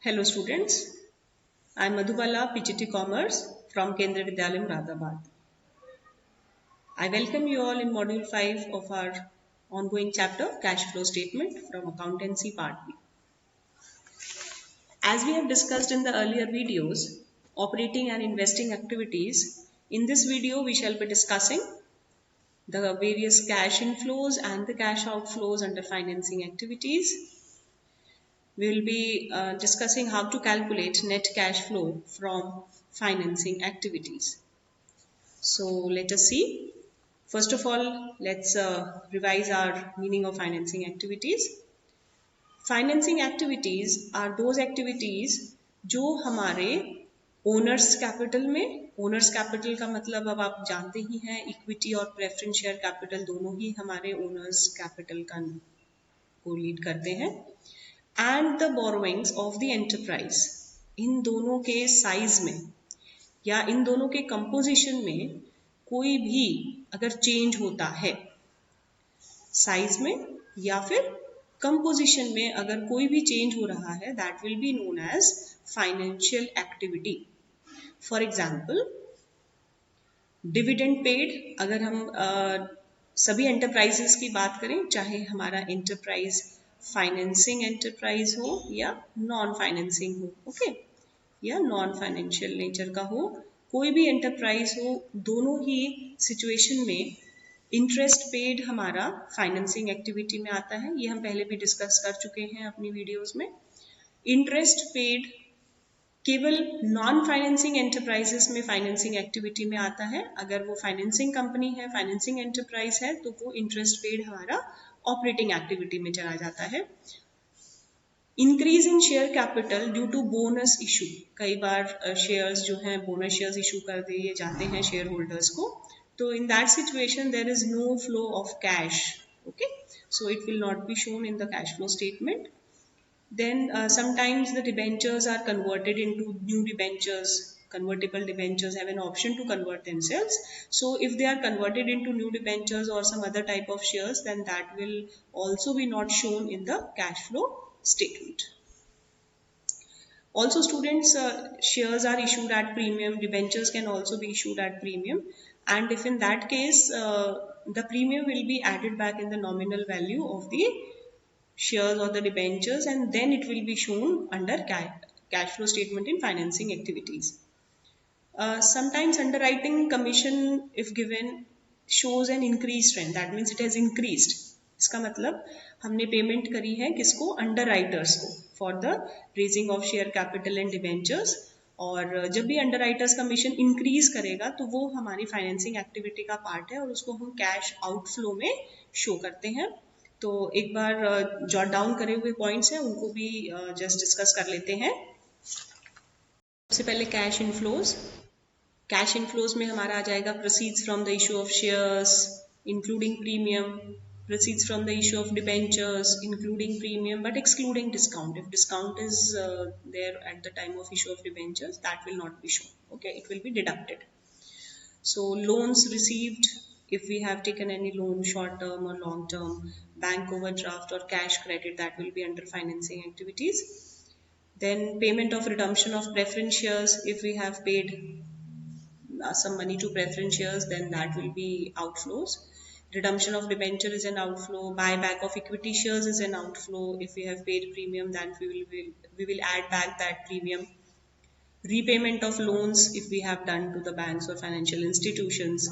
Hello students, I am Madhubala, PGT Commerce from Kendriya Vidyalayam, Radhabad. I welcome you all in Module 5 of our ongoing chapter, Cash Flow Statement from Accountancy Part B. As we have discussed in the earlier videos, operating and investing activities, in this video we shall be discussing the various cash inflows and the cash outflows under financing activities. We will be discussing how to calculate net cash flow from financing activities. So let us see. First of all, let's revise our meaning of financing activities. Financing activities are those activities जो हमारे owners capital में, owners capital का मतलब अब आप जानते ही हैं, equity और प्रेफरेंस शेयर कैपिटल दोनों ही हमारे ओनर्स कैपिटल का को लीड करते हैं, and the borrowings of the enterprise, इन दोनों के साइज में या इन दोनों के कंपोजिशन में कोई भी अगर चेंज होता है, साइज में या फिर कंपोजिशन में अगर कोई भी चेंज हो रहा है, that will be known as financial activity. For example, dividend paid, अगर हम सभी एंटरप्राइजेस की बात करें, चाहे हमारा एंटरप्राइज फाइनेंसिंग एंटरप्राइज हो या नॉन फाइनेंसिंग हो, ओके, या नॉन फाइनेंशियल नेचर का हो, कोई भी एंटरप्राइज हो, दोनों ही सिचुएशन में इंटरेस्ट पेड हमारा फाइनेंसिंग एक्टिविटी में आता है. ये हम पहले भी डिस्कस कर चुके हैं अपनी वीडियोस में. इंटरेस्ट पेड केवल नॉन फाइनेंसिंग एंटरप्राइजेस में फाइनेंसिंग एक्टिविटी में आता है. अगर वो फाइनेंसिंग कंपनी है, फाइनेंसिंग एंटरप्राइज है, तो वो इंटरेस्ट पेड हमारा ऑपरेटिंग एक्टिविटी में चला जाता है. Increase in share capital due to bonus issue, कई बार शेयर्स जो हैं बोनस शेयर्स इशू कर दिए जाते हैं शेयर होल्डर्स को, तो in that situation there is no flow of cash, okay, so it will not be shown in the cash flow statement. Then sometimes the debentures are converted into new debentures. Convertible debentures have an option to convert themselves, so if they are converted into new debentures or some other type of shares, then that will also be not shown in the cash flow statement. Also students, shares are issued at premium, debentures can also be issued at premium, and if in that case the premium will be added back in the nominal value of the shares or the debentures, and then it will be shown under cash flow statement in financing activities. Sometimes underwriting commission if given shows an increased trend, that means it has increased. इसका मतलब हमने payment करी है किसको, under writers को, for the raising of share capital and debentures, और जब भी अंडर राइटर्स कमीशन इंक्रीज करेगा तो वो हमारी फाइनेंसिंग एक्टिविटी का पार्ट है और उसको हम कैश आउटफ्लो में शो करते हैं. तो एक बार जॉट डाउन करे हुए पॉइंट्स हैं, उनको भी जस्ट डिस्कस कर लेते हैं. सबसे पहले कैश इनफ्लोज. कैश इनफ्लोज में हमारा आ जाएगा proceeds from the issue of shares including premium, proceeds from the issue of debentures including premium but excluding discount. If discount is there at the time of issue of debentures, that will not be shown, okay, it will be deducted. So loans received, if we have taken any loan, short term or long term, bank overdraft or cash credit, that will be under financing activities. Then payment of redemption of preference shares, if we have paid some money to preference shares, then that will be outflows. Redemption of debenture is an outflow. Buyback of equity shares is an outflow. If we have paid premium, then we will add back that premium. Repayment of loans if we have done to the banks or financial institutions.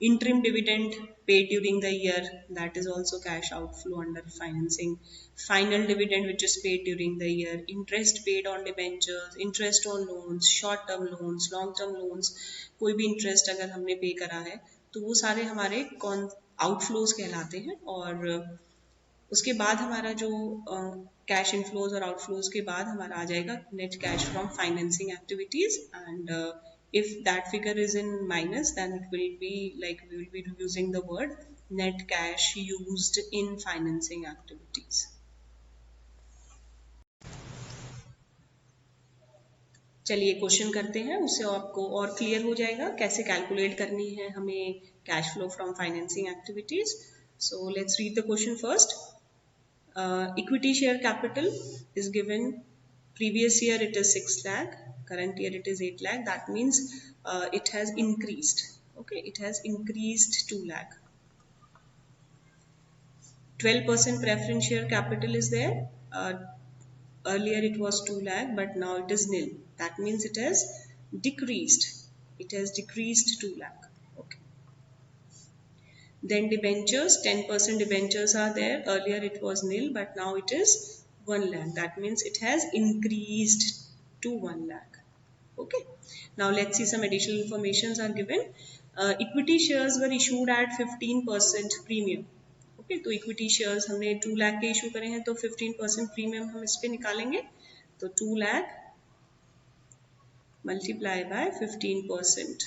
Interim dividend paid during the year, that is also cash outflow under financing. Final dividend which is paid during the year. Interest paid on debentures, interest on loans, short term loans, long term loans, कोई भी interest अगर हमने पे करा है तो वो सारे हमारे आउटफ्लोज कहलाते हैं. और उसके बाद हमारा जो कैश इनफ्लोज और आउटफ्लोज के बाद हमारा आ जाएगा net cash from financing activities, and if that figure is in minus, then it will be like we will be using the word net cash used in financing activities. चलिए question करते हैं, उससे आपको और क्लियर हो जाएगा कैसे calculate करनी है हमें cash flow from financing activities. So let's read the question first. Equity share capital is given previous year it is 6 lakh, current year it is 8 lakh. That means it has increased. Okay, it has increased 2 lakh. 12% preference share capital is there. Earlier it was 2 lakh, but now it is nil. That means it has decreased. It has decreased 2 lakh. Okay. Then debentures, 10% debentures are there. Earlier it was nil, but now it is 1 lakh. That means it has increased to 1 lakh. Okay. Now let's see some additional informations are given. Equity shares were issued at 15% premium. Okay, तो equity shares हमने 2 लाख के issue करे हैं, तो 15% premium हम इस पे निकालेंगे. तो 2 lakh multiply by 15%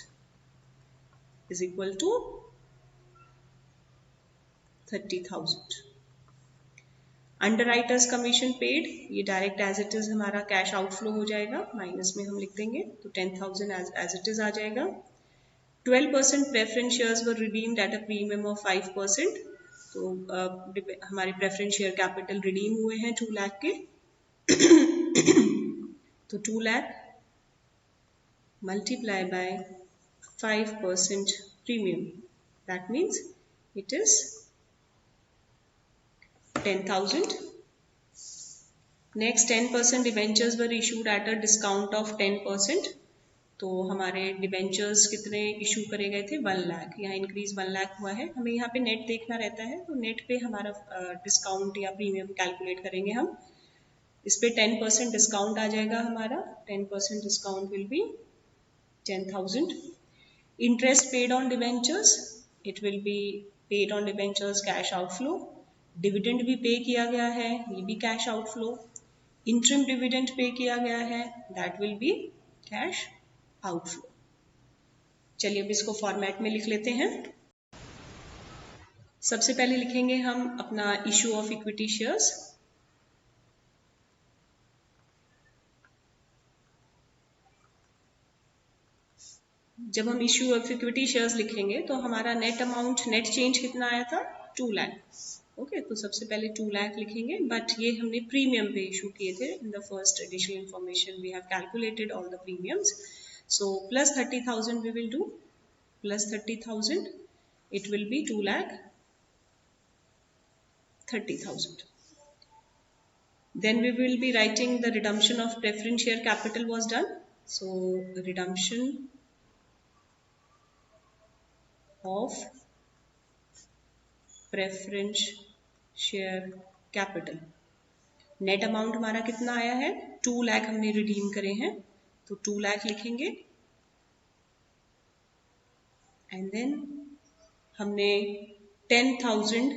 is equal to 30,000. Underwriters commission paid, ये डायरेक्ट एज इट इज हमारा कैश आउटफ्लो हो जाएगा, माइनस में हम लिख देंगे, तो 10,000 एज इट इज आ जाएगा. 12% preference shares were redeemed at a premium of 5%. तो हमारे प्रेफरेंस शेयर कैपिटल रिडीम हुए हैं 2 लाख के. तो 2 lakh multiply bye 5% premium, that means it is 10,000. Next 10% debentures were issued at a discount of 10%. तो हमारे डिबेंचर्स कितने इशू करे गए थे? 1 लाख. यहाँ इंक्रीज 1 लाख हुआ है. हमें यहाँ पे नेट देखना रहता है, तो नेट पे हमारा डिस्काउंट या प्रीमियम कैलकुलेट करेंगे हम. इस पे 10% डिस्काउंट आ जाएगा हमारा. 10% discount will be 10,000. Interest paid on debentures, it will be paid on debentures cash outflow. Dividend भी पे किया गया है, ये भी cash outflow. Interim dividend pay किया गया है, that will be cash outflow. चलिए अब इसको फॉर्मेट में लिख लेते हैं. सबसे पहले लिखेंगे हम अपना इशू ऑफ इक्विटी शेयर्स. जब हम इशू ऑफ इक्विटी शेयर्स लिखेंगे तो हमारा नेट अमाउंट, नेट चेंज कितना आया था? 2 लाख. ओके, तो सबसे पहले 2 लाख लिखेंगे, बट ये हमने प्रीमियम पे इशू किए थे. In the first additional information we have calculated all the premiums. So plus 30,000 we will do, plus 30,000, it will be 2 lakh 30,000. Then we will be writing the redemption of preference share capital was done. So redemption of preference share capital. Net amount हमारा कितना आया है? 2 लाख हमने redeem करे हैं, तो 2 लाख लिखेंगे. And then हमने 10,000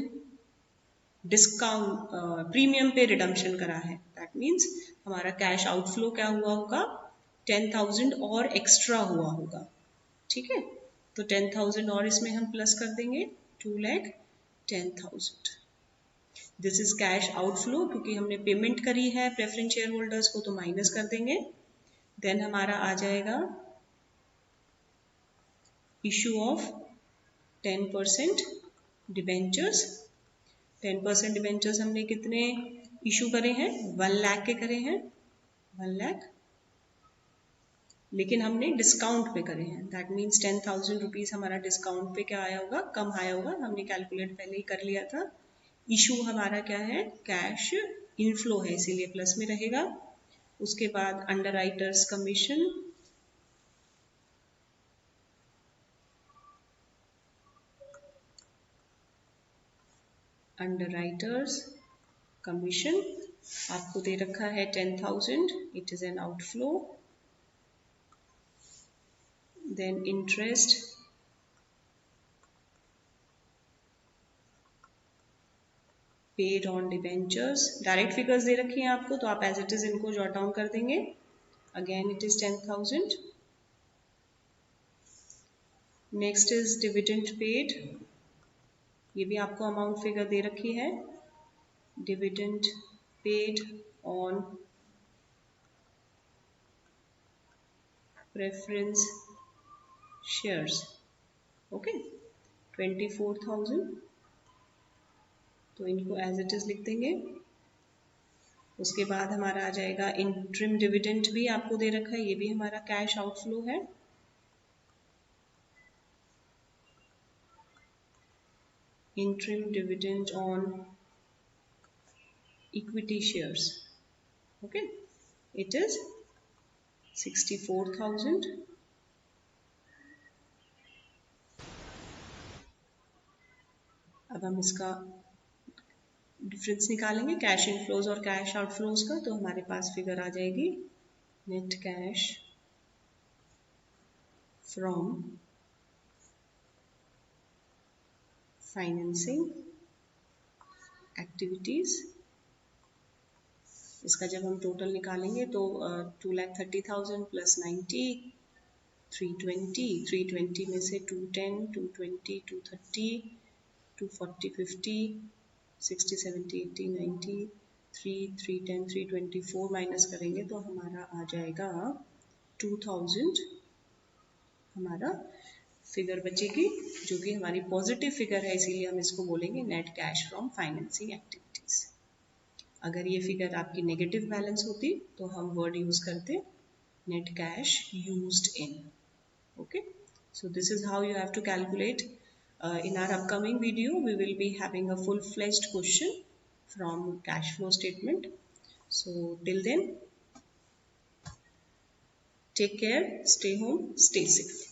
डिस्काउंट प्रीमियम पे रिडम्पशन करा है. दैट मीन्स हमारा कैश आउटफ्लो क्या हुआ होगा? 10,000 और एक्स्ट्रा हुआ होगा. ठीक है, तो 10,000 और इसमें हम प्लस कर देंगे, 2 lakh 10,000. This is cash outflow, क्योंकि हमने पेमेंट करी है प्रेफरेंस शेयर होल्डर्स को, तो माइनस कर देंगे. देन हमारा आ जाएगा इशू ऑफ 10% डिबेंचर्स. 10% डिबेंचर्स हमने कितने इशू करे हैं? 1 लाख के करे हैं, 1 लाख, लेकिन हमने डिस्काउंट पे करे हैं. दैट मीन्स 10,000 रुपीज हमारा डिस्काउंट पे क्या आया होगा? कम आया होगा. हमने कैलकुलेट पहले ही कर लिया था. इशू हमारा क्या है? कैश इनफ्लो है, इसीलिए प्लस में रहेगा. उसके बाद अंडरराइटर्स कमीशन, अंडरराइटर्स कमीशन आपको दे रखा है 10,000, it is an outflow. Then interest paid on debentures, direct figures दे रखी हैं आपको, तो आप एज इट इज इनको जॉट डाउन कर देंगे. Again it is 10,000. Next is dividend paid, ये भी आपको अमाउंट फिगर दे रखी है. Dividend paid on preference shares. Okay, 24,000. तो इनको एज इट इज लिख देंगे. उसके बाद हमारा आ जाएगा इंटरिम डिविडेंड, भी आपको दे रखा है, ये भी हमारा कैश आउटफ्लो है। Interim dividend on equity shares, okay, it is 64,000। अब हम इसका डिफरेंस निकालेंगे कैश इनफ्लोज और कैश आउटफ्लोज का, तो हमारे पास फिगर आ जाएगी net cash from financing activities. इसका जब हम टोटल निकालेंगे तो 2,30,000 प्लस 90, 320, 320 में से 210, 220, 230, 240, 50, 60, 70, 80, 90, 310, 324 माइनस करेंगे तो हमारा आ जाएगा 2,000, हमारा फिगर बचेगी, जो कि हमारी पॉजिटिव फिगर है, इसीलिए हम इसको बोलेंगे net cash from financing activities. अगर ये फिगर आपकी नेगेटिव बैलेंस होती तो हम वर्ड यूज करते net cash used in, okay. So this is how you have to calculate. In our upcoming video we will be having a full-fledged question from cash flow statement. So till then, take care, stay home, stay safe.